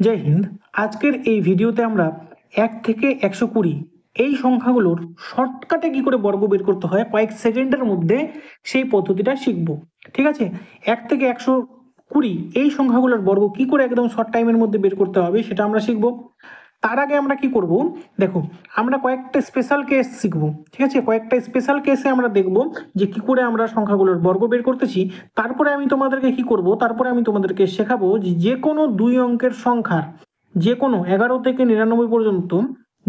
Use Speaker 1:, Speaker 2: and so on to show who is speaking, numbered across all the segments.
Speaker 1: জয় হিন্দ। আজকের এই ভিডিওতে আমরা 1 থেকে 120 এই সংখ্যাগুলোর শর্টকাটে কি করে বর্গ বের করতে হয় কয়েক সেকেন্ডের মধ্যে সেই পদ্ধতিটা শিখব। ঠিক আছে, 1 থেকে 120 এই সংখ্যাগুলোর বর্গ কি করে একদম শর্ট টাইমের মধ্যে বের করতে হবে সেটা আমরা শিখব। তার আগে আমরা কি করব, দেখো আমরা কয়েকটা স্পেশাল কেস শিখবো। ঠিক আছে, কয়েকটা স্পেশাল কেসে আমরা দেখব যে কি করে আমরা সংখ্যাগুলোর বর্গ বের করতেছি। তারপরে আমি তোমাদেরকে কি করব, তারপরে আমি তোমাদেরকে শেখাবো যে কোনো 2 অঙ্কের সংখ্যার, যে কোনো 11 থেকে 99 পর্যন্ত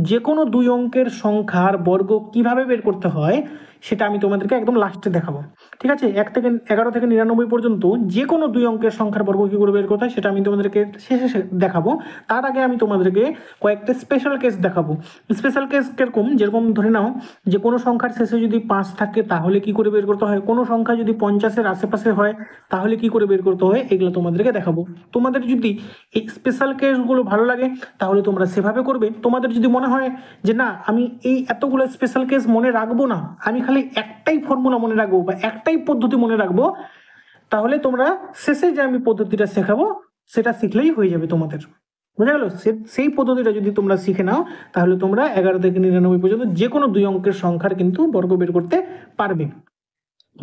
Speaker 1: যে কোনো 2 অঙ্কের সংখ্যার বর্গ কিভাবে বের করতে হয় সেটা আমি তোমাদেরকে একদম লাস্টে দেখাবো। ঠিক আছে, 1 থেকে 11 থেকে 99 পর্যন্ত যে কোনো 2 অঙ্কের সংখ্যার বর্গ কি করে বের করতে হয় সেটা আমি তোমাদেরকে শেষে দেখাবো। তার আগে আমি তোমাদেরকে কয়েকটা স্পেশাল কেস দেখাবো। স্পেশাল কেস কিরকম, যেরকম ধরে নাও যে কোনো সংখ্যার শেষে যদি 5 থাকে তাহলে কি করে বের করতে হয়, কোনো সংখ্যা যদি 50-এর আশেপাশে হয় তাহলে কি করে বের করতে হয়, এগুলো তোমাদেরকে দেখাবো। তোমাদের যদি এই স্পেশাল কেসগুলো ভালো লাগে তাহলে তোমরা সেভাবে করবে। তোমাদের যদি মনে হয় যে না আমি এই এতগুলো স্পেশাল কেস মনে রাখবো না, আমি খালি একটাই ফর্মুলা মনে রাখবো বা একটাই পদ্ধতি মনে রাখবো, তাহলে তোমরা শেষে যে আমি পদ্ধতিটা শেখাবো সেটা শিখলেই হয়ে যাবে তোমাদের। বোঝা গেল? সেই পদ্ধতিটা যদি তোমরা শিখে নাও তাহলে তোমরা 11 থেকে 99 পর্যন্ত যে কোনো 2 অঙ্কের সংখ্যার কিন্তু বর্গ বের করতে পারবে।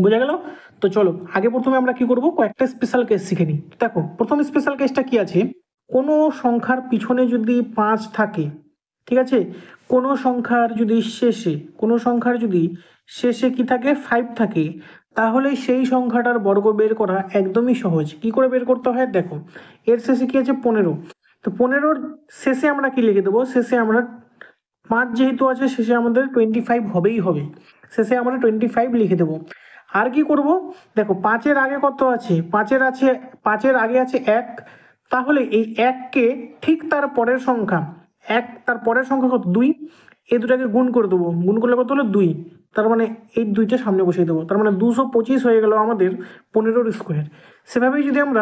Speaker 1: বোঝা গেল? তো চলো আগে প্রথমে আমরা কি করব, কয়েকটা স্পেশাল কেস শিখে নিই। দেখো প্রথম স্পেশাল কেসটা কি আছে, কোনো সংখ্যার পিছনে যদি 5 থাকে, ঠিক আছে, কোনো সংখ্যার যদি শেষে কি থাকে 5 থাকে, তাহলে সেই সংখ্যাটার বর্গ বের করা একদমই সহজ। কি করে বের করতে হয় দেখো, এর শেষে কি আছে 15, তো 15-র শেষে আমরা কি লিখে দেবো, শেষে আমরা 5 যেহেতু আছে শেষে আমাদের 25 হবেই হবে, শেষে আমরা 25 লিখে দেবো। আর কি করব, দেখো 5-এর আগে কত আছে, 5-এর আগে আছে 1, তাহলে এই 1কে ঠিক তার পরের সংখ্যা, তার পরের সংখ্যা কত 2, এই দুটাকে গুণ করে দেবো, গুণ করলে কত হলো 2, তার মানে এই 2টা সামনে বসিয়ে দেবো, তার মানে 225 হয়ে গেল আমাদের 15-র স্কোয়ার। সেভাবেই যদি আমরা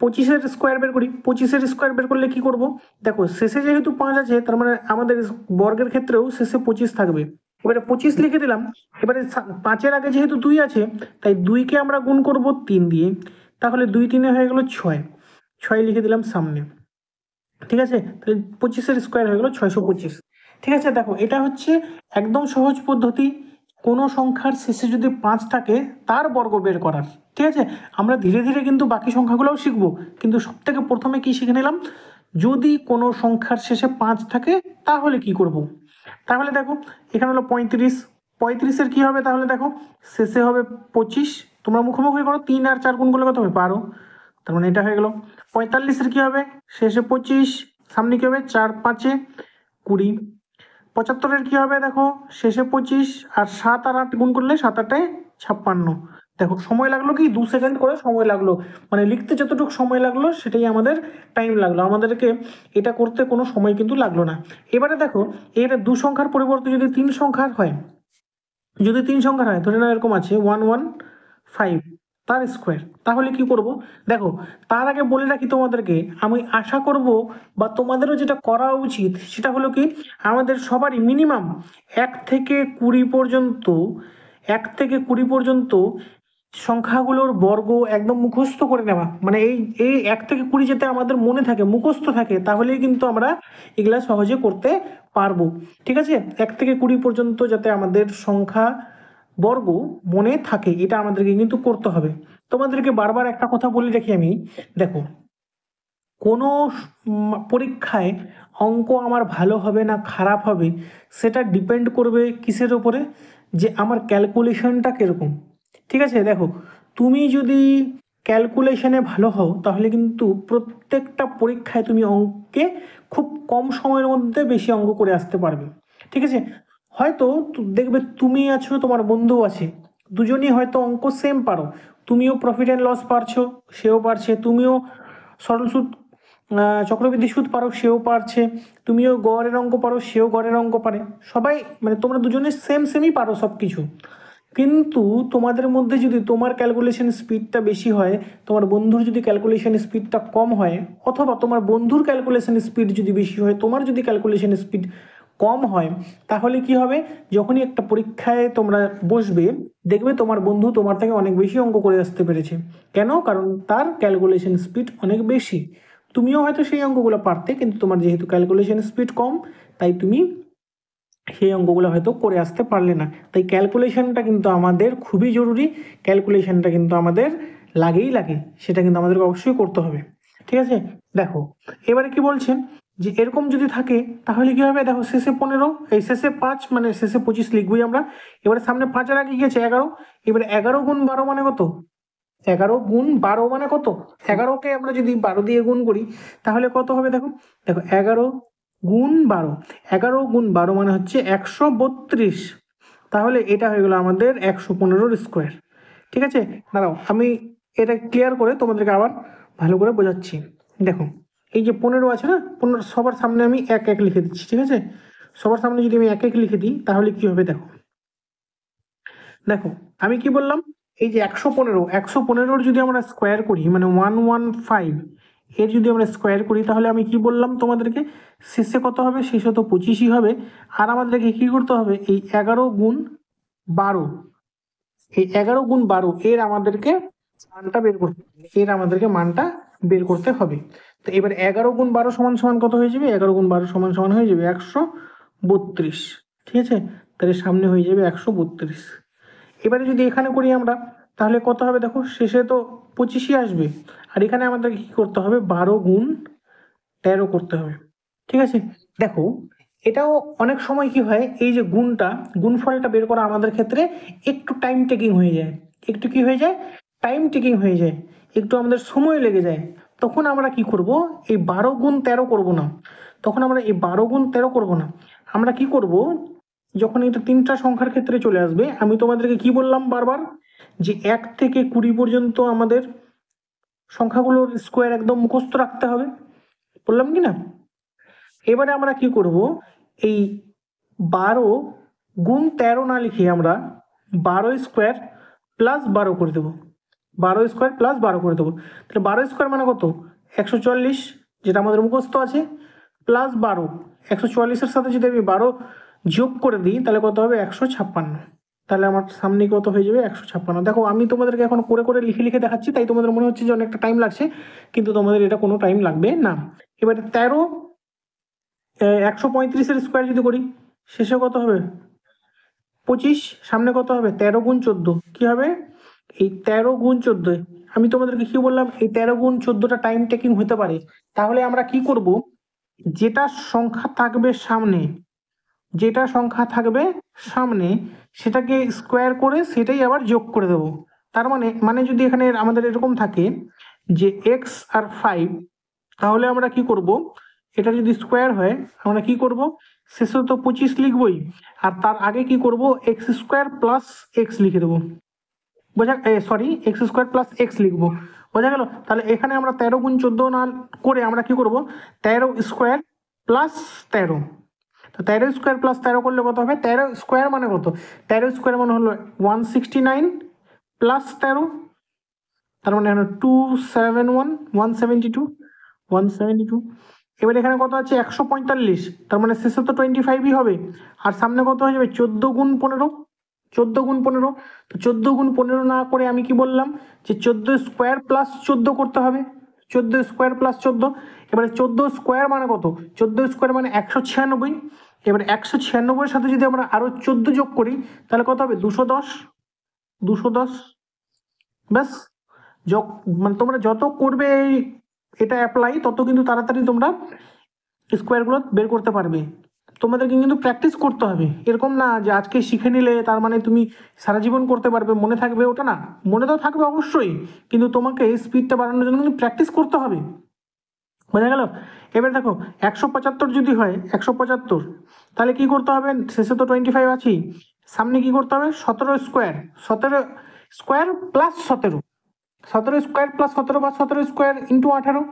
Speaker 1: 25-এর স্কোয়ার বের করি, 25-এর স্কোয়ার বের করলে কি করব, দেখো শেষে যেহেতু 5 আছে তার মানে আমাদের বর্গের ক্ষেত্রেও শেষে 25 থাকবে। এবারে 25 লিখে দিলাম। এবারে 5-এর আগে যেহেতু 2 আছে তাই 2কে আমরা গুণ করব 3 দিয়ে, তাহলে 2 3 হয়ে গেল 6 লিখে দিলাম সামনে। ঠিক আছে, তাহলে 25-এর স্কোয়ার হয়ে গেল 625। ঠিক আছে, দেখো এটা হচ্ছে একদম সহজ পদ্ধতি কোনো সংখ্যার শেষে যদি 5 থাকে তার বর্গ বের করার। ঠিক আছে, আমরা ধীরে ধীরে কিন্তু বাকি সংখ্যাগুলোও শিখবো, কিন্তু সব থেকে প্রথমে কি শিখে নিলাম, যদি কোনো সংখ্যার শেষে 5 থাকে তাহলে কি করব। তাহলে দেখো এখানে হলো 35, 35-এর কি হবে, তাহলে দেখো শেষে হবে 25, তোমরা মুখোমুখি করো, 3 আর 4 গুণ করলে কত হবে 12, তার মানে এটা হয়ে গেল। 45-এর কি হবে, শেষে 25, সামনে কি হবে 4 5-এ 20। 75-এর কি হবে, দেখো শেষে 25 আর 7 আর 8 গুণ করলে 7 8-এ 56। দেখো সময় লাগলো কি 2 সেকেন্ড করে সময় লাগলো, মানে লিখতে যতটুকু সময় লাগলো সেটাই আমাদের টাইম লাগলো, আমাদেরকে এটা করতে কোনো সময় কিন্তু লাগলো না। এবারে দেখো এর 2 সংখ্যার পরিবর্তে যদি 3 সংখ্যার হয়, যদি 3 সংখ্যার হয়, ধরে নাও এরকম আছে 115 তার স্কোয়ার, তাহলে কি করব, দেখো তার আগে বলে রাখি তোমাদেরকে, আমি আশা করব বা তোমাদেরও যেটা করা উচিত সেটা হলো কি, আমাদের সবারই মিনিমাম 1 থেকে 20 পর্যন্ত, 1 থেকে 20 পর্যন্ত সংখ্যাগুলোর বর্গ একদম মুখস্থ করে নেওয়া, মানে এই এই 1 থেকে 20 যাতে আমাদের মনে থাকে, মুখস্থ থাকে, তাহলেই কিন্তু আমরা এগুলা সহজে করতে পারবো। ঠিক আছে, 1 থেকে 20 পর্যন্ত যাতে আমাদের সংখ্যা বর্গ মনে থাকে এটা আমাদেরকে কিন্তু করতে হবে। তোমাদেরকে বারবার একটা কথা বলে রাখি আমি, দেখো কোনো পরীক্ষায় অঙ্ক আমার ভালো হবে না খারাপ হবে সেটা ডিপেন্ড করবে কিসের ওপরে, যে আমার ক্যালকুলেশনটা কিরকম। ঠিক আছে, দেখো তুমি যদি ক্যালকুলেশনে ভালো হও তাহলে কিন্তু প্রত্যেকটা পরীক্ষায় তুমি অঙ্কে খুব কম সময়ের মধ্যে বেশি অঙ্ক করে আসতে পারবে। ঠিক আছে, হয়তো দেখবে তুমি আছো তোমার বন্ধু আছে, দুজনই হয়তো অঙ্ক সেম পারো, তুমিও প্রফিট অ্যান্ড লস পারছো সেও পারছে, তুমিও সরল সুদ চক্রবৃদ্ধি সুদ পারো সেও পারছে, তুমিও গড়ের অঙ্ক পারো সেও গড়ের অঙ্ক পারে, সবাই মানে তোমরা দুজনে সেমই পারো সব কিছু। কিন্তু তোমাদের মধ্যে যদি তোমার ক্যালকুলেশন স্পিডটা বেশি হয়, তোমার বন্ধুর যদি ক্যালকুলেশন স্পিডটা কম হয়, অথবা তোমার বন্ধুর ক্যালকুলেশন স্পিড যদি বেশি হয় তোমার যদি ক্যালকুলেশন স্পিড কম হয়, তাহলে কি হবে, যখনই একটা পরীক্ষায় তোমরা বসবে দেখবে তোমার বন্ধু তোমার থেকে অনেক বেশি অঙ্ক করে আসতে পেরেছে। কেন? কারণ তার ক্যালকুলেশন স্পিড অনেক বেশি। তুমিও হয়তো সেই অঙ্কগুলো পারতে, কিন্তু তোমার যেহেতু ক্যালকুলেশন স্পিড কম, তাই তুমি সেই অঙ্কগুলো হয়তো করে আসতে পারলে না। তাই ক্যালকুলেশনটা কিন্তু আমাদের খুবই জরুরি, ক্যালকুলেশনটা কিন্তু আমাদের লাগেই লাগে, সেটা কিন্তু আমাদেরকে অবশ্যই করতে হবে। ঠিক আছে, দেখো এবারে কি বলছেন যে এরকম যদি থাকে তাহলে কি হবে, দেখো শেষে 15, এই শেষে 5 মানে শেষে 25 লিখবই আমরা। এবারে সামনে 5 এর আগে গিয়েছে 11, এবারে 11 গুণ 12 মানে কত, 11 গুণ 12 মানে কত, 11কে আমরা যদি 12 দিয়ে গুণ করি তাহলে কত হবে, দেখো দেখো 11 গুণ 12, 11 গুণ 12 মানে হচ্ছে 132। তাহলে এটা হয়ে গেল আমাদের 115 স্কোয়ার। ঠিক আছে, দাঁড়াও আমি এটা ক্লিয়ার করে তোমাদেরকে আবার ভালো করে বোঝাচ্ছি। দেখো এই যে 15 আছে না, 15 সবার সামনে আমি 1 1 লিখে দিচ্ছি। ঠিক আছে, সবার সামনে যদি আমি 1 1 লিখে দিই তাহলে কি হবে, দেখো দেখো আমি কি বললাম, এই যে 115 যদি আমরা স্কোয়ার করি মানে 115, এর যদি আমরা স্কোয়ার করি তাহলে আমি কি বললাম তোমাদেরকে, শেষে কত হবে, শেষে তো 25ই হবে। আর আমাদেরকে কি করতে হবে, এই 11 গুণ 12, এই 11 গুণ 12 এর আমাদেরকে মানটা বের করতে হবে, এর আমাদেরকে মানটা বের করতে হবে। তো এবার 11 গুণ 12 সমান সমান কত হয়ে যাবে, 11 গুণ 12 সমান সমান হয়ে যাবে 132। ঠিক আছে, তাহলে সামনে হয়ে যাবে 132। এবারে যদি এখানে করি আমরা তাহলে কত হবে, দেখো শেষে তো 25ই আসবে, আর এখানে আমাদের কি করতে হবে, 12 গুণ 13 করতে হবে। ঠিক আছে, দেখো এটাও অনেক সময় কি হয়, এই যে গুণফলটা বের করা আমাদের ক্ষেত্রে একটু টাইম টেকিং হয়ে যায়, একটু কি হয়ে যায়, টাইম টেকিং হয়ে যায়, একটু আমাদের সময় লেগে যায়। তখন আমরা কি করব, এই 12 গুণ 13 করব না, তখন আমরা এই 12 গুণ 13 করব না, আমরা কি করব, যখন এটা তিনটা সংখ্যার ক্ষেত্রে চলে আসবে, আমি তোমাদেরকে কি বললাম বারবার, যে 1 থেকে 20 পর্যন্ত আমাদের সংখ্যাগুলোর স্কোয়ার একদম মুখস্থ রাখতে হবে, বললাম কি না। এবারে আমরা কি করব, এই 12 গুণ 13 না লিখে আমরা 12 স্কোয়ার প্লাস 12 করে দেবো, 12 স্কোয়ার প্লাস 12 করে দেবো। তাহলে 12 স্কোয়ার মানে কত, 140, যেটা আমাদের মুখস্থ আছে, প্লাস 12, 144-এর সাথে যদি আমি 12 যোগ করে দিই তাহলে কত হবে, 156। তাহলে আমার সামনে কত হয়ে যাবে, 156। দেখো আমি তোমাদেরকে এখন করে করে লিখে লিখে দেখাচ্ছি, তাই তোমাদের মনে হচ্ছে যে অনেকটা টাইম লাগছে, কিন্তু তোমাদের এটা কোনো টাইম লাগবে না। এবারে 13 135-এর স্কোয়ার যদি করি শেষে কত হবে, 25, সামনে কত হবে, 13 গুণ 14, কি হবে, এই 13 গুণ 14, আমি তোমাদেরকে কি বললাম, এই 13 গুণ 14টা টাইম টেকিং হতে পারে। তাহলে আমরা কি করব, যেটা সংখ্যা থাকবে সামনে, যেটা সংখ্যা থাকবে সামনে সেটাকে স্কোয়ার করে সেটাই আবার যোগ করে দেব। তার মানে মানে যদি এখানে আমাদের এরকম থাকে যে এক্স আর 5, তাহলে আমরা কি করব, এটা যদি স্কোয়ার হয় আমরা কি করব, শেষে তো 25 লিখবই, আর তার আগে কি করব, এক্স স্কোয়ার প্লাস এক্স লিখে দেবো, বোঝা, sorry x square plus x লিখবো, বোঝা গেল। তাহলে এখানে আমরা 13 গুণ 14 না করে আমরা কি করব, 13 স্কোয়ার প্লাস 13, তো 13 স্কোয়ার প্লাস 13 করলে কত হবে, 13 স্কোয়ার মানে কত, 13 স্কোয়ার মানে হলো 169 প্লাস 13, তার মানে হলো 271, 172। এবার এখানে কত আছে, 145, তার মানে শেষে তো 25ই হবে, আর সামনে কত হয়ে যাবে, 14 গুণ 15, 14 গুণ 15। তো 14 গুণ 15 না করে আমি কি বললাম, যে 14 স্কোয়ার প্লাস 14 করতে হবে, 14 স্কোয়ার প্লাস 14। এবারে 14 স্কোয়ার মানে কত, 14 স্কোয়ার মানে 196। এবারে 196-এর সাথে যদি আমরা আরো 14 যোগ করি তাহলে কত হবে, 210, 210। ব্যাস, মানে তোমরা যত করবে এটা অ্যাপ্লাই, তত কিন্তু তাড়াতাড়ি তোমরা স্কোয়ারগুলো বের করতে পারবে। তোমাদেরকে কিন্তু প্র্যাকটিস করতে হবে, এরকম না যে আজকে শিখে নিলে তার মানে তুমি সারা জীবন করতে পারবে, মনে থাকবে, ওটা না, মনে তো থাকবে অবশ্যই, কিন্তু তোমাকে স্পিডটা বাড়ানোর জন্য কিন্তু প্র্যাকটিস করতে হবে, বোঝা গেল। এবার দেখো 175 যদি হয়, 175, তাহলে কি করতে হবে, শেষে তো 25 আছেই, সামনে কি করতে হবে, 17 square, 17 square plus 17, 17 square plus 17 বা 17 স্কোয়ার ইন্টু 18,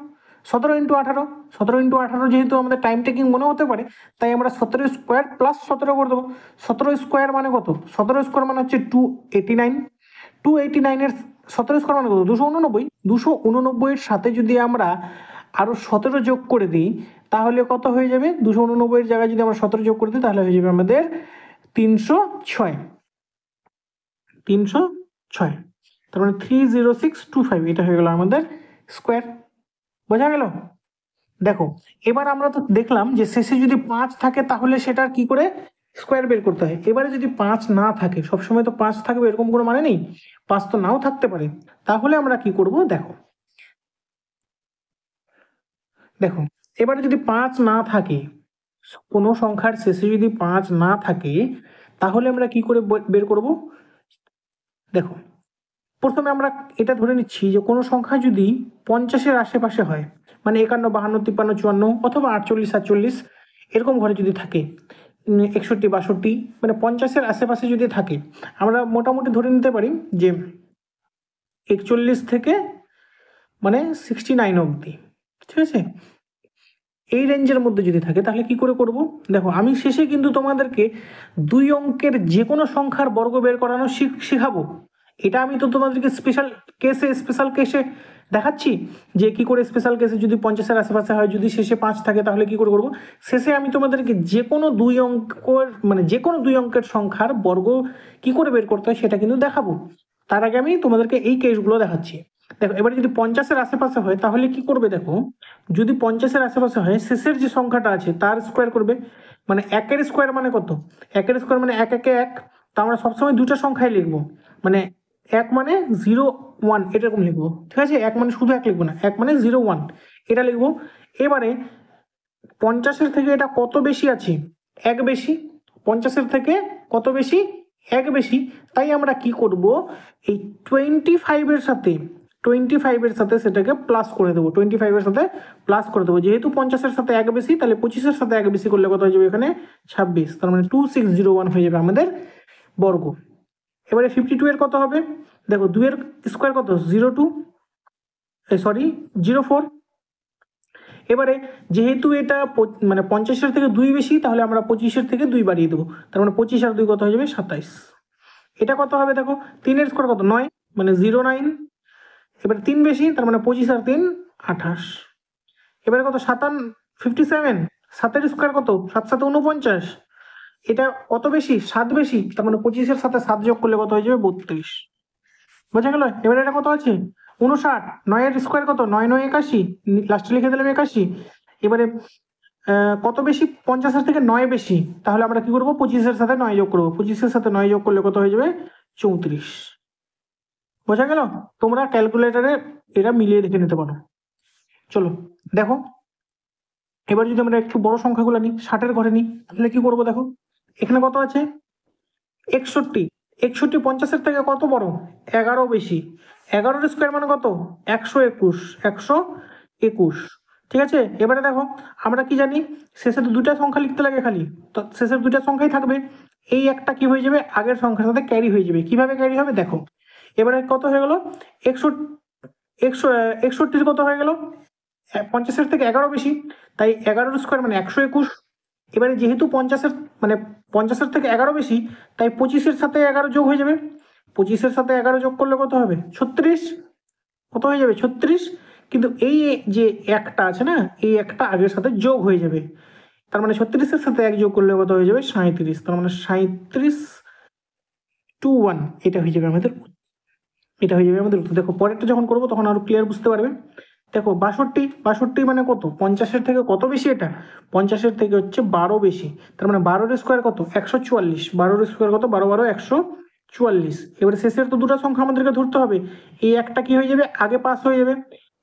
Speaker 1: 17 ইন্টু 18, 17 ইন্টু 18 যেহেতু আমাদের টাইম টেকিং মনে হতে পারে, তাই আমরা 17 স্কোয়ার প্লাস 17 করে দেবো। 17 স্কোয়ার মানে কত, 17 স্কোয়ার মানে হচ্ছে 289, 289-এর 17 স্কোয়ার মানে কত, 289, 289-এর সাথে যদি আমরা আরো 17 যোগ করে দিই তাহলে কত হয়ে যাবে, 289-এর জায়গায় যদি আমরা 17 যোগ করে দিই তাহলে হয়ে যাবে আমাদের 306, 306, তার মানে 30625, এটা হয়ে গেল আমাদের স্কোয়ার, বোঝা গেল। দেখো এবার আমরা তো দেখলাম যে শেষে যদি 5 থাকে তাহলে সেটার কি করে স্কোয়ার বের করতে হয়। এবারে যদি 5 না থাকে, সবসময় তো 5 থাকবে এরকম কোনো মানে নেই, 5 তো নাও থাকতে পারে। তাহলে আমরা কি করব দেখো, দেখো এবারে যদি 5 না থাকে, কোনো সংখ্যার শেষে যদি 5 না থাকে তাহলে আমরা কি করে বের করব। দেখো প্রথমে আমরা এটা ধরে নিচ্ছি যে কোনো সংখ্যা যদি 50-এর আশেপাশে হয়, মানে 51, 52, 53, 54 অথবা 48, 47 এরকম ঘরে যদি থাকে, 61, 62 মানে 50-এর আশেপাশে যদি থাকে, আমরা মোটামুটি ধরে নিতে পারি যে 41 থেকে মানে 69 অবধি, ঠিক আছে, এই রেঞ্জের মধ্যে যদি থাকে তাহলে কি করে করব। দেখো আমি শেষে কিন্তু তোমাদেরকে 2 অঙ্কের যে কোনো সংখ্যার বর্গ বের করানো শেখাবো। এটা আমি তো তোমাদেরকে স্পেশাল কেসে দেখাচ্ছি যে কি করে স্পেশাল কেসে যদি 50-এর আশেপাশে হয়, যদি শেষে 5 থাকে তাহলে কি করে করবো। শেষে আমি তোমাদেরকে যে কোনো 2 অঙ্কের মানে যে কোনো 2 অঙ্কের সংখ্যার বর্গ কি করে বের করতে হয় সেটা কিন্তু দেখাবো। তার আগে আমি তোমাদেরকে এই কেসগুলো দেখাচ্ছি। দেখো এবার যদি 50-এর আশেপাশে হয় তাহলে কি করবে, দেখো যদি 50-এর আশেপাশে হয় শেষের যে সংখ্যাটা আছে তার স্কোয়ার করবে, মানে 1-এর স্কোয়ার মানে কত, 1-এর স্কোয়ার মানে 1 1 1, তা আমরা সবসময় দুটো সংখ্যাই লিখবো, মানে 1 মানে 0 1 এরকম লিখবো, ঠিক আছে, 1 মানে শুধু 1 লিখবো না, 1 মানে 0 1 এটা লিখবো। এবারে 50-এর থেকে এটা কত বেশি আছে, 1 বেশি, 50-এর থেকে কত বেশি, 1 বেশি, তাই আমরা কি করব, এই 25-এর সাথে 25-এর সাথে সেটাকে প্লাস করে দেবো, 25-এর সাথে প্লাস করে দেবো, যেহেতু 50-এর সাথে 1 বেশি তাহলে 25-এর সাথে 1 বেশি করলে কত হয়ে যাবে এখানে 26, তার মানে 2601 হয়ে যাবে আমাদের বর্গ। এবারে 52 এর কত হবে, দেখো 2 এর স্কোয়ার কত 02, সরি 04। এবারে যেহেতু এটা মানে 50-এর থেকে 2 বেশি তাহলে আমরা 25-এর থেকে 2 বাড়িয়ে দেবো, তার মানে 25 আর 2 কত হয়ে যাবে 27। এটা কত হবে দেখো, 3-এর স্কোয়ার কত 9, মানে 09। এবারে 3 বেশি তার মানে 25 আর 3 28। এবারে কত 57, 7-এর স্কোয়ার কত 7 7 49। এটা কত বেশি 7 বেশি, তার মানে 25-এর সাথে 7 যোগ করলে কত হয়ে যাবে 32। বোঝা গেল। এবারে এটা কত আছে 59, 9-এর স্কোয়ার কত 9 9 81, লাস্টে লিখে দিলাম 81। এবারে কত বেশি 50-এর থেকে 9 বেশি, তাহলে আমরা কি করবো 25-এর সাথে 9 যোগ করবো, 25-এর সাথে 9 যোগ করলে কত হয়ে যাবে 34। বোঝা গেল। তোমরা ক্যালকুলেটরে এটা মিলিয়ে দেখে নিতে পারো। চলো দেখো এবার যদি আমরা একটু বড় সংখ্যাগুলো নিই, 60-এর ঘরে নিই, তাহলে কি করবো দেখো, এখানে কত আছে 61, 61 50-এর থেকে কত বড় 11 বেশি, 11-এর স্কোয়ার মানে কত 121, 121, ঠিক আছে। এবারে দেখো আমরা কি জানি শেষে তো দুটা সংখ্যা লিখতে লাগে খালি, তো শেষের দুটা সংখ্যাই থাকবে, এই একটা কি হয়ে যাবে আগের সংখ্যার সাথে ক্যারি হয়ে যাবে। কিভাবে ক্যারি হবে দেখো, এবারে কত হয়ে গেল 61 কত হয়ে গেল 50-এর থেকে 11 বেশি, তাই 11-এর স্কোয়ার মানে 121। এবারে যেহেতু 50-এর মানে 50-এর থেকে 11 বেশি, তাই 25-এর সাথে 11 যোগ হয়ে যাবে, 25-এর সাথে 11 যোগ করলে কত হবে 36, কত হয়ে যাবে 36। কিন্তু এই যে একটা আছে না, এই একটা আগের সাথে যোগ হয়ে যাবে, তার মানে 36-এর সাথে 1 যোগ করলে কত হয়ে যাবে 37, তার মানে 37 এটা হয়ে যাবে আমাদের, এটা হয়ে যাবে আমাদের উত্তর। দেখো পরেরটা যখন করবো তখন আরো ক্লিয়ার বুঝতে পারবে। দেখো 62 মানে কত 50-এর থেকে কত বেশি, এটা 50-এর থেকে হচ্ছে 12 বেশি, তার মানে 12-এর স্কোয়ার কত 144, 12-এর স্কোয়ার কত 12 12 144। এবারে শেষের তো দুটো সংখ্যা আমাদেরকে ধরতে হবে, এই একটা কি হয়ে যাবে আগে পাস হয়ে যাবে।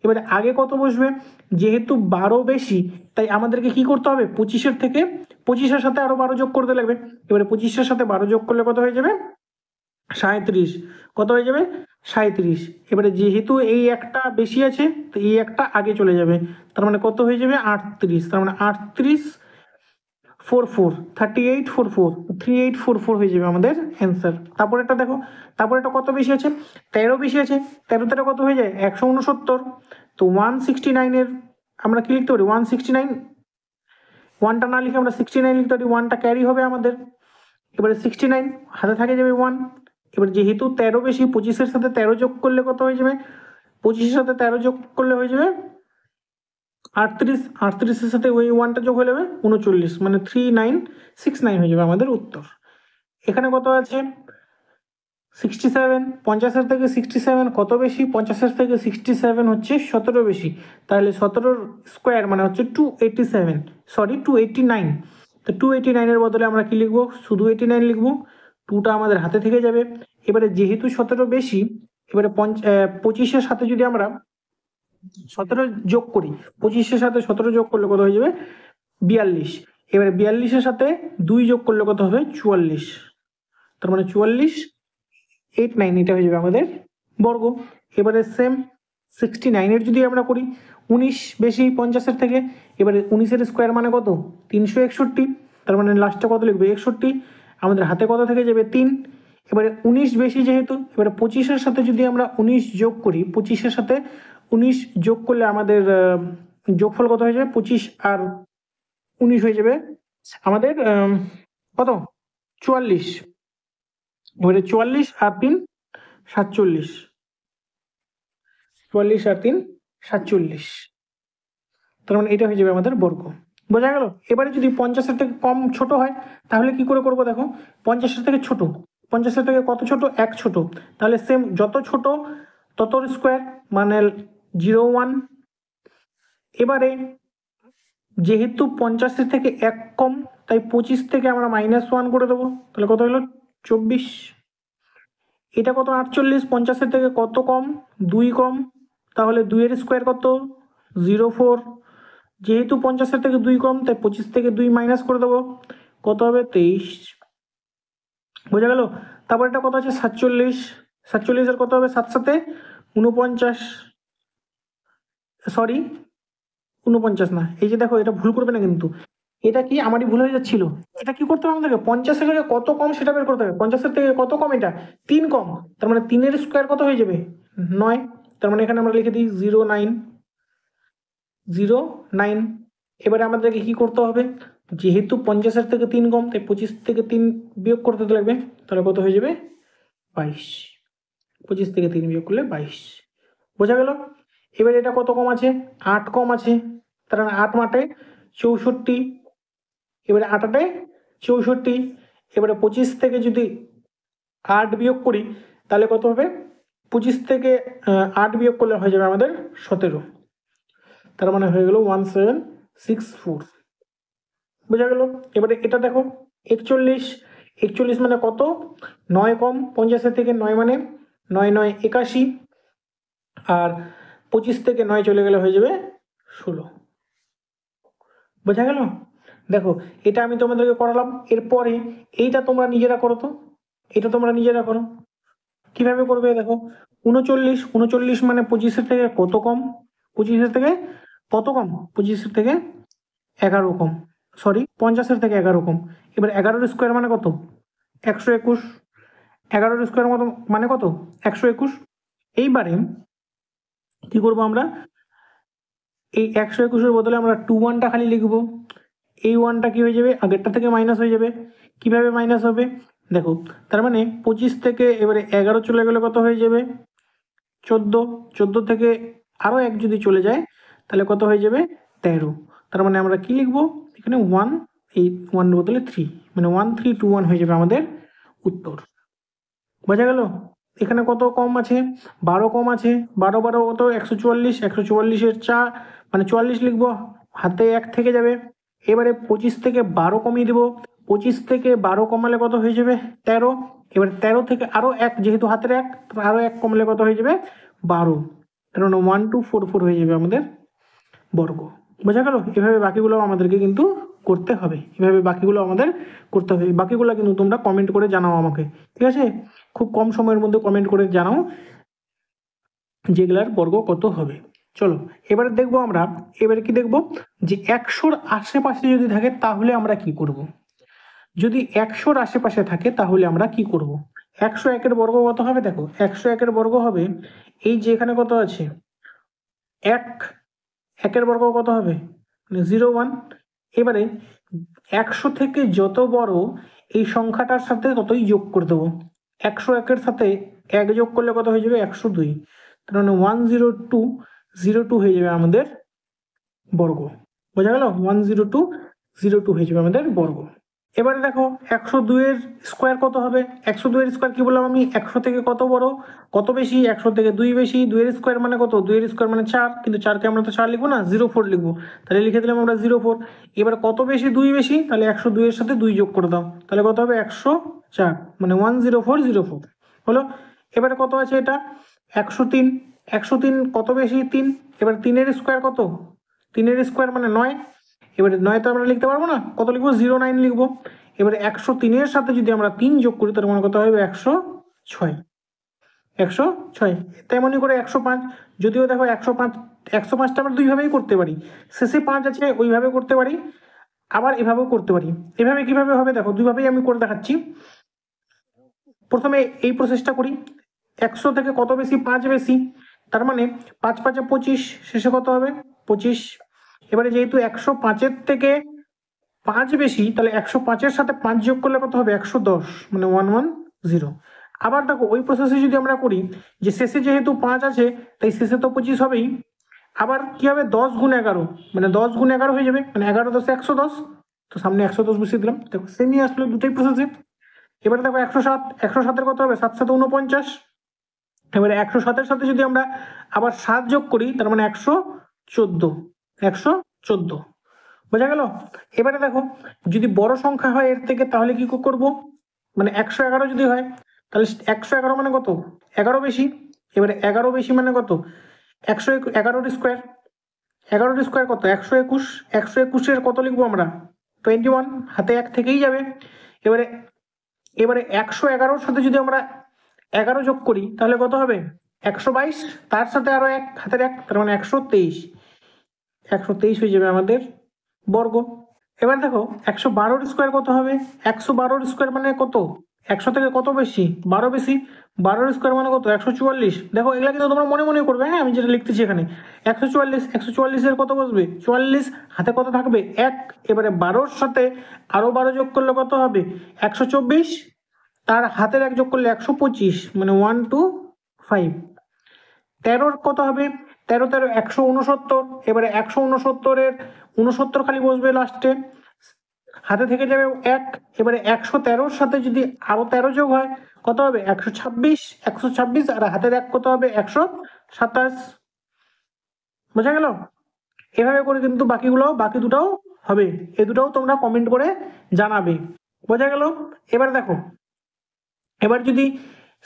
Speaker 1: এবারে আগে কত বসবে, যেহেতু 12 বেশি তাই আমাদেরকে কি করতে হবে 25-এর থেকে 25-এর সাথে আরো 12 যোগ করতে লাগবে। এবারে 25-এর সাথে 12 যোগ করলে কত হয়ে যাবে 37, কত হয়ে যাবে 37। এবারে যেহেতু এই একটা বেশি আছে তো এই একটা আগে চলে যাবে, তার মানে কত হয়ে যাবে 38, তার মানে 38 44 38 44 3844 হয়ে যাবে আমাদের অ্যান্সার। তারপর এটা দেখো, তারপর এটা কত বেশি আছে 13 বেশি আছে, 13 13 কত হয়ে যায় 169। তো 169-এর আমরা কি লিখতে পারি 169, ওয়ানটা না লিখে আমরা 69 লিখতে পারি, ওয়ানটা ক্যারি হবে আমাদের। এবারে 69 হাতে থাকে যাবে 1। এবার যেহেতু 13 বেশি 25-এর সাথে 13 যোগ করলে কত হয়ে যাবে, 25-এর সাথে 13 যোগ করলে হয়ে যাবে 38, 38-এর সাথে ওই ওয়ানটা যোগ হয়ে যাবে 39, মানে 3969 হয়ে যাবে আমাদের উত্তর। এখানে কত আছে 67, 50 থেকে 67 কত বেশি? 50 থেকে 67 হচ্ছে 17 বেশি, তাহলে 17 স্কোয়ার মানে হচ্ছে 287, সরি 289। তো 289 বদলে আমরা কি লিখবো? শুধু 89 লিখবো, 2টা আমাদের হাতে থেকে যাবে। এবারে যেহেতু 17 বেশি, এবারে 25-এর সাথে যদি আমরা 17 যোগ করি, 25-এর সাথে 17 যোগ করলে কত হয়ে যাবে? 42। এবারে 42-এর সাথে 2 যোগ করলে কত হবে? 44। তার মানে 44, 89 এটা হয়ে যাবে আমাদের বর্গ। এবারে সেম 69-এর যদি আমরা করি, 19 বেশি 50-এর থেকে, এবারে 19-এর স্কোয়ার মানে কত? 361। তার মানে লাস্টে কত লিখবে? 61। আমাদের হাতে কত থেকে যাবে? 3। এবারে 19 বেশি যেহেতু, এবারে 25-এর সাথে যদি আমরা 19 যোগ করি, 25-এর সাথে 19 যোগ করলে আমাদের যোগফল কত হয়ে যাবে? 25 আর 19 হয়ে যাবে আমাদের কত? 44। এবারে 44 আর 3 47, 44 আর 3 47। তার মানে এটা হয়ে যাবে আমাদের বর্গ। বোঝা গেল? এবারে যদি 50-এর থেকে কম ছোট হয় তাহলে কি করে করবো? দেখো 50-এর থেকে ছোট, 50-এর থেকে কত ছোট? 1 ছোট, তাহলে সেম যত ছোট ততর স্কোয়ার মানে 01। এবারে যেহেতু 50-এর থেকে 1 কম, তাই 25 থেকে আমরা -1 করে দেবো, তাহলে কত হলো? 24। এটা কত? 48। 50-এর থেকে কত কম? 2 কম, তাহলে 2-এর স্কোয়ার কত? 04। যেহেতু 50-এর থেকে 2 কম, তাই 25 থেকে 2 মাইনাস করে দেবো, কত হবে? 23। বোঝা গেল? তারপর এটা কত আছে? 47। 47-এর কত হবে? 7 সাথে 49, সরি 49 না, এই যে দেখো এটা ভুল করবে না কিন্তু, এটা কি আমারই ভুল হয়ে যাচ্ছিল। এটা কি করতে হবে আমাদেরকে? 50-এর থেকে কত কম সেটা বের করতে হবে। 50-এর থেকে কত কম? এটা 3 কম, তার মানে 3-এর স্কোয়ার কত হয়ে যাবে? 9। তার মানে এখানে আমরা লিখে দিই 09, 09। এবারে আমাদেরকে কি করতে হবে? যেহেতু 50-এর থেকে 3 কম, তাই 25 থেকে 3 বিয়োগ করতে লাগবে, তাহলে কত হয়ে যাবে? 22। 25 থেকে 3 বিয়োগ করলে 22। বোঝা গেল? এবারে এটা কত কম আছে? 8 কম আছে, তার মানে 8 মাঠে 64। এবারে 8-আটে 64। এবারে 25 থেকে যদি 8 বিয়োগ করি তাহলে কত হবে? 25 থেকে 8 বিয়োগ করলে হয়ে যাবে আমাদের 17। তার মানে হয়ে গেল 1764। বোঝা গেল? এবারে এটা দেখো 41। 41 মানে কত? 9 কম 50-এর থেকে, 9 মানে 9 9 81, আর 25 থেকে 9 চলে গেলে হয়ে যাবে 16। বোঝা গেল? দেখো এটা আমি তোমাদেরকে করালাম, এরপরে এইটা তোমরা নিজেরা করো তো, এটা তোমরা নিজেরা করো। কিভাবে করবে দেখো, 39। 39 মানে 25-এর থেকে কত কম? 25-এর থেকে কত কম? 25-এর থেকে 11 কম, সরি 50-এর থেকে 11 কম। এবার 11-এর স্কোয়ার মানে কত? 121। 11-এর স্কোয়ার মতো মানে কত? 121। এইবারে কি করবো আমরা? এই 121-এর বদলে আমরা 21টা খালি লিখবো। এই 1টা কি হয়ে যাবে? আগেরটা থেকে মাইনাস হয়ে যাবে। কিভাবে মাইনাস হবে দেখো, তার মানে 25 থেকে এবারে 11 চলে গেলে কত হয়ে যাবে? 14। 14 থেকে আরও 1 যদি চলে যায় তাহলে কত হয়ে যাবে? 13। তার মানে আমরা কি লিখবো এখানে? 1, এই 1 বদলে 3, মানে 1321 হয়ে যাবে আমাদের উত্তর। বোঝা গেল? এখানে কত কম আছে? 12 কম আছে। 12 12 কত? 144। 144-এর 4 মানে 44 লিখবো, হাতে 1 থেকে যাবে। এবারে 25 থেকে 12 কমিয়ে দেবো, 25 থেকে 12 কমালে কত হয়ে যাবে? 13। এবার 13 থেকে আরও 1, যেহেতু হাতের 1, আরও 1 কমলে কত হয়ে যাবে? 12। তার মানে 1244 হয়ে যাবে আমাদের বর্গ। বোঝা গেল? এভাবে বাকিগুলো আমাদেরকে কিন্তু করতে হবে, এভাবে বাকিগুলো আমাদের করতে হবে। বাকিগুলো কিন্তু তোমরা কমেন্ট করে জানাও আমাকে, ঠিক আছে? খুব কম সময়ের মধ্যে কমেন্ট করে জানাও যেগুলার বর্গ কত হবে। চলো এবারে দেখবো আমরা, এবারে কি দেখবো যে 100-র আশেপাশে যদি থাকে তাহলে আমরা কি করব। যদি 100-র আশেপাশে থাকে তাহলে আমরা কি করব? 101-এর বর্গ কত হবে? দেখো 101-এর বর্গ হবে এই যে এখানে কত আছে 1, 1-এর বর্গ কত হবে? 01। এবারে 100 থেকে যত বড় এই সংখ্যাটার সাথে ততই যোগ করে দেবো। 101-এর সাথে 1 যোগ করলে কত হয়ে যাবে? 102। তার মানে 10202 হয়ে যাবে আমাদের বর্গ। বোঝা গেল? 10202 হয়ে যাবে আমাদের বর্গ। এবারে দেখো 102-এর স্কোয়ার কত হবে? 102-এর স্কোয়ার কি বললাম আমি? 100 থেকে কত বড়, কত বেশি? 100 থেকে 2 বেশি। 2-এর স্কোয়ার মানে কত? 2-এর স্কোয়ার মানে 4, কিন্তু 4কে আমরা তো 4 লিখবো না, 04 লিখবো। তাহলে লিখে দিলাম আমরা 04। এবার কত বেশি? 2 বেশি, তাহলে 102-এর সাথে 2 যোগ করে দাও, তাহলে কত হবে? 104, মানে 10404 হলো। এবারে কত আছে এটা? 103। 103 কত বেশি? 3। এবার 3-এর স্কোয়ার কত? 3-এর স্কোয়ার মানে 9। এবারে 9 তো আমরা লিখতে পারবো না, কত লিখবো? 09 লিখবো। এবারে 103-এর সাথে যদি আমরা 3 যোগ করি, তার মানে কত হবে? 106। 106। তেমনই করে 105। যদিও দেখো 105টা আমরা দুইভাবেই করতে পারি, শেষে 5 আছে ওইভাবে করতে পারি, আবার এভাবেও করতে পারি। এভাবে কিভাবে হবে দেখো, দুইভাবেই আমি করে দেখাচ্ছি। প্রথমে এই প্রসেসটা করি। 100 থেকে কত বেশি? 5 বেশি, তার মানে 5 5 25, শেষে কত হবে? 25। এবারে যেহেতু 105-এর থেকে 5 বেশি, তাহলে 105-এর সাথে 5 যোগ করলে কত হবে? 110, মানে 110। আবার দেখো ওই প্রসেসে যদি আমরা করি, যে শেষে যেহেতু 5 আছে তাই শেষে তো 25 হবেই। আবার কি হবে? 10 গুণ 11, মানে 10 গুণ 11 হয়ে যাবে, মানে 11 10 110। তো সামনে 110 বসিয়ে দিলাম, দেখো সেমই আসলো দুটোই প্রসেসে। এবারে দেখো 107। 107-এর কত হবে? 7 7 49। এবারে 107-এর সাথে যদি আমরা আবার 7 যোগ করি, তার মানে 114। 114 বোঝা গেল? এবারে দেখো যদি বড় সংখ্যা হয় এর থেকে, তাহলে কি করব? মানে 111 যদি হয়, তাহলে 111 মানে কত? 11 বেশি। এবারে 11 বেশি মানে কত? 111-এর স্কোয়ার। 11-এর স্কোয়ার কত? 121। 121-এর কত লিখবো আমরা? 21, হাতে 1 থেকেই যাবে। এবারে এবারে 111-র সাথে যদি আমরা 11 যোগ করি, তাহলে কত হবে? 122, তার সাথে আরো 1, হাতের 1, তার মানে 123। 123 হয়ে যাবে আমাদের বর্গ। এবার দেখো 112-র স্কোয়ার কত হবে? 112-র স্কোয়ার মানে কত? 100 থেকে কত বেশি? 12 বেশি। 12-র স্কোয়ার মানে কত? 144। দেখো এগুলা কিন্তু তোমরা মনে মনে করবে, হ্যাঁ, আমি যেটা লিখতেছি এখানে 144। 144-এর কত বসবে? 44, হাতে কত থাকবে? 1। এবারে 12-র সাথে আরো 12 যোগ করলে কত হবে? 124, তার হাতের 1 যোগ করলে 125, মানে 125। 13-র কত হবে? 13 13 169। এবারে 169-এর 69 খালি বসবে লাস্টে, হাতে থেকে যাবে 1। এবারে 113-র সাথে যদি আরো 13 যোগ হয়, কত হবে? 126। 126, আর হাতের 1 কত হবে? 127। বোঝা গেল? এভাবে করে কিন্তু বাকি দুটাও হবে। এই দুটাও তোমরা কমেন্ট করে জানাবে। বোঝা গেল? এবার দেখো, এবার যদি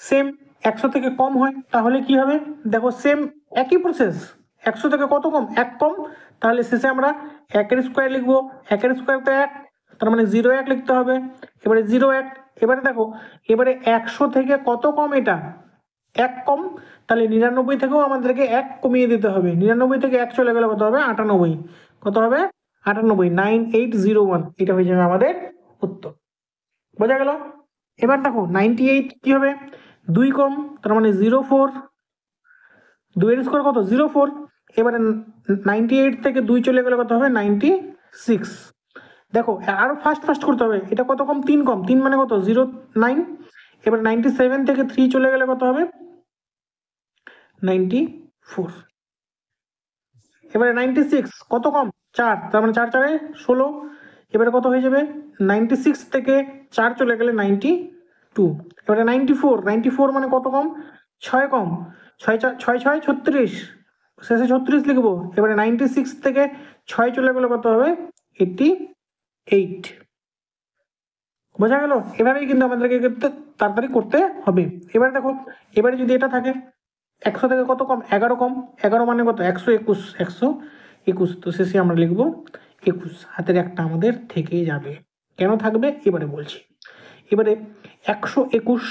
Speaker 1: সেম 100 থেকে কম হয়, তাহলে কি হবে? দেখো সেম একই প্রসেস। 100 থেকে কত কম? 1 কম, তাহলে শেষে আমরা 1-এর স্কোয়ার লিখবো। 1-এর স্কোয়ার তো 1, তার মানে 01 লিখতে হবে। এবারে 01। এবারে দেখো, এবারে 100 থেকে কত কম? এটা 1 কম, তাহলে 99 থেকেও আমাদেরকে 1 কমিয়ে দিতে হবে। 99 থেকে 1 চলে গেলে কত হবে? 98। কত হবে? 98, 9801। এটা হয়ে যাবে আমাদের উত্তর। বোঝা গেল? এবার দেখো 98 কি হবে? 2 কম, তার মানে 04। 2-এর স্কোয়ার কত? 04। এবারে 98 থেকে 2 চলে গেলে কত হবে? 96। দেখো আরো ফাস্ট ফাস্ট করতে হবে। এটা কত কম? 3 কম। 3 মানে কত? 09। এবার 97 থেকে 3 চলে গেলে কত হবে? 94। এবারে 96 কত কম? 4, তার মানে 4 4-এ 16। এবারে কত হয়ে যাবে? 96 থেকে 4 চলে গেলে 92। এবারে 94। 94 মানে কত কম? 6 কম। 6 6 6 36, শেষে 36 লিখবো। এবারে 96 থেকে 6 চলে গেলে কত হবে? 88। বোঝা গেল? এভাবেই কিন্তু আমাদেরকে তাড়াতাড়ি করতে হবে। এবারে দেখো, এবারে যদি এটা থাকে 100 থেকে কত কম? 11 কম। 11 মানে কত? 121। 121, তো শেষে আমরা লিখবো 21, হাতের একটা আমাদের থেকেই যাবে। কেন থাকবে এবারে বলছি। এবারে 121,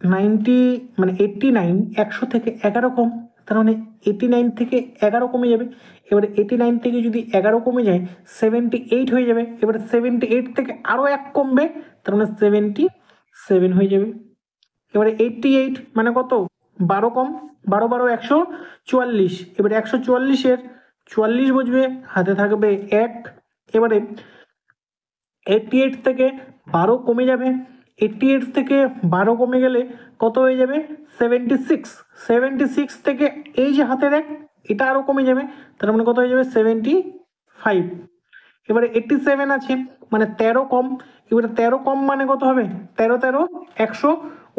Speaker 1: 90 মানে 89, 100 থেকে 11 কম, তার মানে 89 থেকে 11 কমে যাবে। এবারে 89 থেকে যদি 11 কমে যায়, 78 হয়ে যাবে। এবারে 78 থেকে আরো 1 কমবে, তার মানে 77 হয়ে যাবে। এবারে 88 মানে কত? 12 কম। 12 12 144। এবারে 144-এর 44 বসবে, হাতে থাকবে 1। এবারে 88 থেকে 12 কমে যাবে। 88 থেকে 12 কমে গেলে কত হয়ে যাবে? 76। 76 থেকে এই যে হাতের 1, এটা আরো কমে যাবে, তার মানে কত হয়ে যাবে? 75। এবারে 87 আছে, মানে 13 কম। এবারে 13 কম মানে কত হবে? 13 13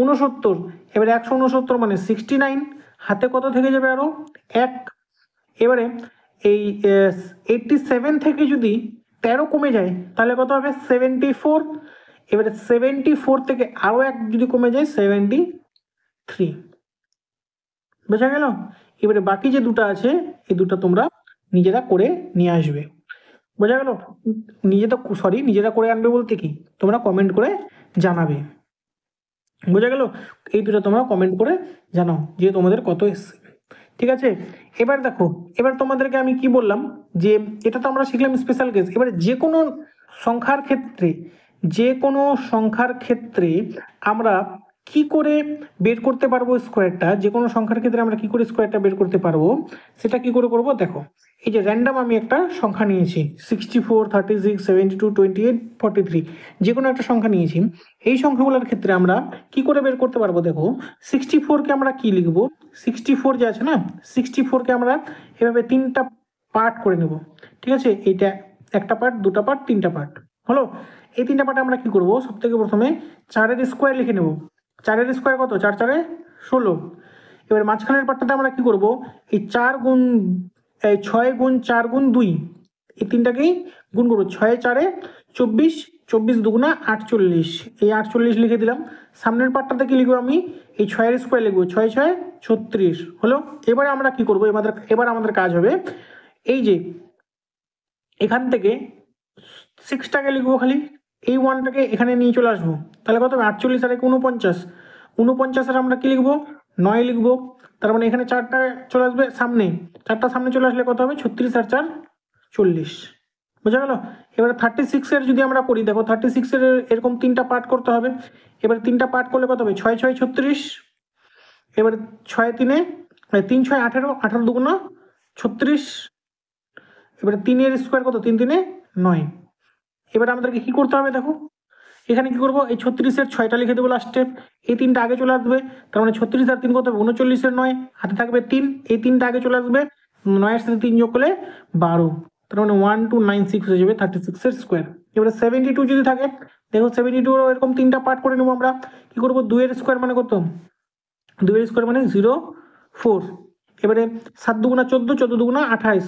Speaker 1: 169। এবারে 169 মানে 69, হাতে কত থেকে যাবে আরো? 1। এবারে এই 87 থেকে যদি 13 কমে যায় তাহলে কত হবে? 74। এবারে 74 থেকে আরো 1 যদি কমে যায় 73। বোঝা গেল? এবারে বাকি যে দুটো আছে এই দুটো তোমরা নিজেরা করে নিয়ে আসবে। বোঝা গেল? নিজেরা করে আনবে বলতে কি, তোমরা কমেন্ট করে জানাবে। বোঝা গেল? এই দুটো তোমরা কমেন্ট করে জানাও যে তোমাদের কত এসছে। ঠিক আছে, এবার দেখো, এবার তোমাদেরকে আমি কি বললাম যে এটা তো আমরা শিখলাম স্পেশাল কেস। এবারে যে কোনো সংখ্যার ক্ষেত্রে আমরা কি করে বের করতে পারবো স্কোয়ারটা, যে কোনো সংখ্যার ক্ষেত্রে আমরা কি করে স্কোয়ারটা বের করতে পারবো, সেটা কি করে করবো দেখো। এই যে র্যান্ডাম আমি একটা সংখ্যা নিয়েছি 64, 36, 72, 28, 43, যে কোনো একটা সংখ্যা নিয়েছি। এই সংখ্যাগুলোর ক্ষেত্রে আমরা কি করে বের করতে পারবো দেখো। 64কে আমরা কি লিখবো? 64 যে আছে না, 64কে আমরা এভাবে 3টা পার্ট করে নেব। ঠিক আছে, এইটা একটা পার্ট, দুটা পার্ট, 3টা পার্ট হলো। এই 3টা পার্টে আমরা কি করবো? সব থেকে প্রথমে 4-এর স্কোয়ার লিখে নেব। 4-এর স্কোয়ার কত? 4 4 16। এবার মাঝখানের পার্টটাতে আমরা কি করব? এই 6 গুণ 4 গুণ 2, এই তিনটাকেই গুণ করবো। 6 4 24, 24 দুগুণা 48, এই 48 লিখে দিলাম। সামনের পার্টটাতে কি লিখবো আমি? এই 6-এর স্কোয়ার লিখবো, 6 6 36 হলো। এবার আমরা কি করবো? এবার আমাদের কাজ হবে এই যে এখান থেকে 6টাকে লিখবো খালি, এই 1টাকে এখানে নিয়ে চলে আসবো। তাহলে কত হবে? 48 আর 49, 49 আমরা কি লিখবো? 9 লিখবো। তার মানে এখানে 4টা চলে আসবে সামনে, 4টা সামনে চলে আসলে কত হবে? 36 আর 4 40। বোঝা গেল? এবারে 36-এর যদি আমরা করি, দেখো 36-এর এরকম 3টা পার্ট করতে হবে। এবারে 3টা পার্ট করলে কত হবে? 6 6 36। এবারে 6 3 3 6 18, 18 দুগুণা 36। এবারে 3-এর স্কোয়ার কত? 3 3 9। এবারে আমাদেরকে কি করতে হবে দেখো, এখানে কি করবো? এই 36-এর 6টা লিখে দেবো লাস্টে, এই 3টা আগে চলে আসবে। তার মানে 36 আর 3 কত হবে? 39-এর 9, হাতে থাকবে 3, এই 3টা আগে চলে আসবে। 9-এর সাথে 3 যোগ করলে 12, তার মানে 1296 হয়ে যাবে 36-এর স্কোয়ার। এবারে 72 যদি থাকে, দেখো 72 এরকম 3টা পার্ট করে নেবো আমরা। কি করবো? 2-এর স্কোয়ার মানে কত? 2-এর স্কোয়ার মানে 04। এবারে 7 দুগুণা 14, 14 দুগুণা 28।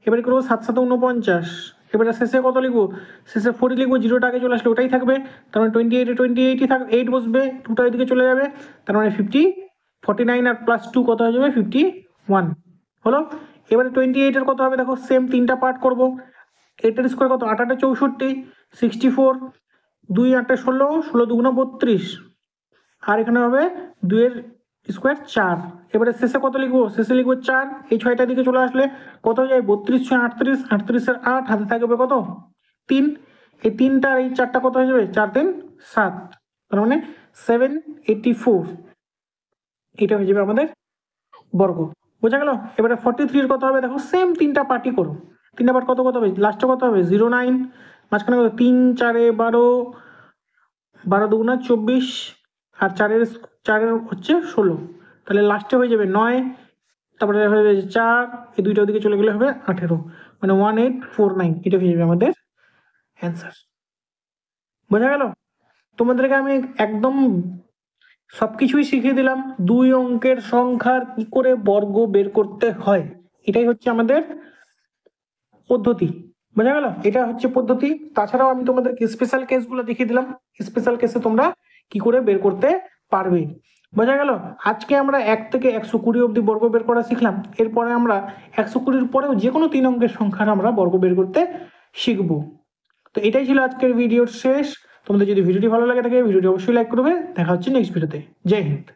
Speaker 1: এবারে করবো 7 7 49। এবারে শেষে কত লিখবো? শেষে 40 লিখবো, 0টা আগে চলে আসলে ওটাই থাকবে। তার মানে 28-এ থাকবে, 8 বসবে, 2টা এদিকে চলে যাবে। তার মানে 49 আর +2 কত হয়ে যাবে? 51 হলো। এবারে 28-এর কত হবে দেখো, সেম 3টা পার্ট করবো। 8-এর স্কোয়ার কত? 8 8 64, 64, 2 8 16, 16 দুগুণা 32, আর এখানে হবে 2-এর স্কোয়ার 4। এবারে শেষে কত লিখবো? শেষে লিখবো 4, এই 6টা দিকে চলে আসলে কত হয়ে যায়? 32 6 38, 38-এর 8, হাতে থাকবে কত? 3, এই 3টা আর এই 4টা কত হয়ে যাবে? 4 3 7, তার মানে 784। এটা হয়ে যাবে আমাদের বর্গ। বোঝা গেল? এবারে 43-এর কত হবে দেখো, সেম 3টা পার্টই করো। 3টা পার্ট কত কত হবে? লাস্টে কত হবে? 09, মাঝখানে কত? 3 4 12, 12 দুগুণা 24, আর 4-এর হচ্ছে 16, তাহলে লাস্টে হয়ে যাবে 9, তারপরে হয়ে যাবে 4, এই দুইটা ওদিকে চলে গেলে হবে 18, মানে 1849। এটা হয়ে যাবে আমাদের অ্যান্সার। বোঝা গেল? তোমাদেরকে আমি একদম সবকিছুই শিখিয়ে দিলাম, 2 অঙ্কের সংখ্যার কি করে বর্গ বের করতে হয়। এটাই হচ্ছে আমাদের পদ্ধতি। বোঝা গেল? এটা হচ্ছে পদ্ধতি। তাছাড়াও আমি তোমাদেরকে স্পেশাল কেসগুলো দেখিয়ে দিলাম, স্পেশাল কেসে তোমরা কি করে বের করতে পারবে। বোঝা গেল? আজকে আমরা 1 থেকে 120 অবধি বর্গ বের করা শিখলাম। এরপরে আমরা 120-এর পরেও যে কোনো 3 অঙ্কের সংখ্যার আমরা বর্গ বের করতে শিখবো। তো এটাই ছিল আজকের ভিডিওর শেষ। তোমাদের যদি ভিডিওটি ভালো লাগে থাকে ভিডিওটি অবশ্যই লাইক করবে। দেখা হচ্ছে নেক্সট ভিডিওতে। জয় হিন্দ।